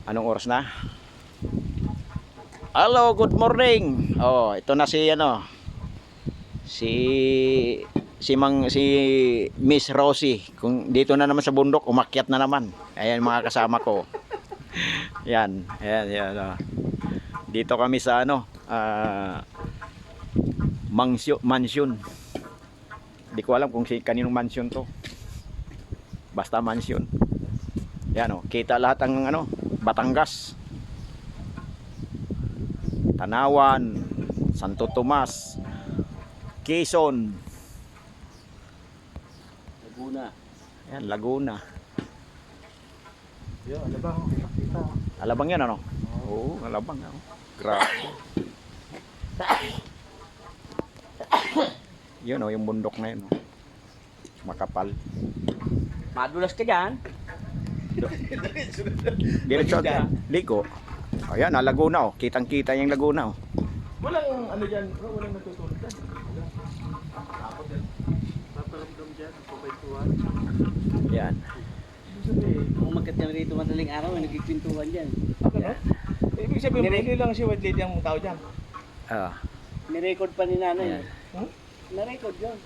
Anong oras na? Hello, good morning. Oh, ito na si ano. Si Miss Rosie. Kung dito na naman sa bundok, umakyat na naman. Ayan mga kasama ko. Yan, ayan. Oh. Dito kami sa ano, mansion. Hindi ko alam kung kaninong mansion to. Basta mansion. Yan oh, kita lahat ang ano, Batangas, Tanawan, Santo Tomas, Quezon, Laguna. yan, Laguna. Yo, alabang kita. Alabang yan ano? Oo, alabang ano. Grabe. Yun oh, yung bundok na yun oh. Makapal. Madulas ka dyan. Diretso liko. Ayan, Laguna oh. Kitang-kita yung Laguna oh. Walang ano dyan, bro, walang natutulog dyan. Takot yan. Paparamdam dyan, pupwentuhan. Yan. Ibig sabihin, Kung magkat kami rito madaling araw, may nagkikwentuhan dyan. ako no? Ibig sabihin, hindi lang si white lady ang tao dyan. Ah, Nirecord pa ni nanay. yan. Hmm? Narecord yun.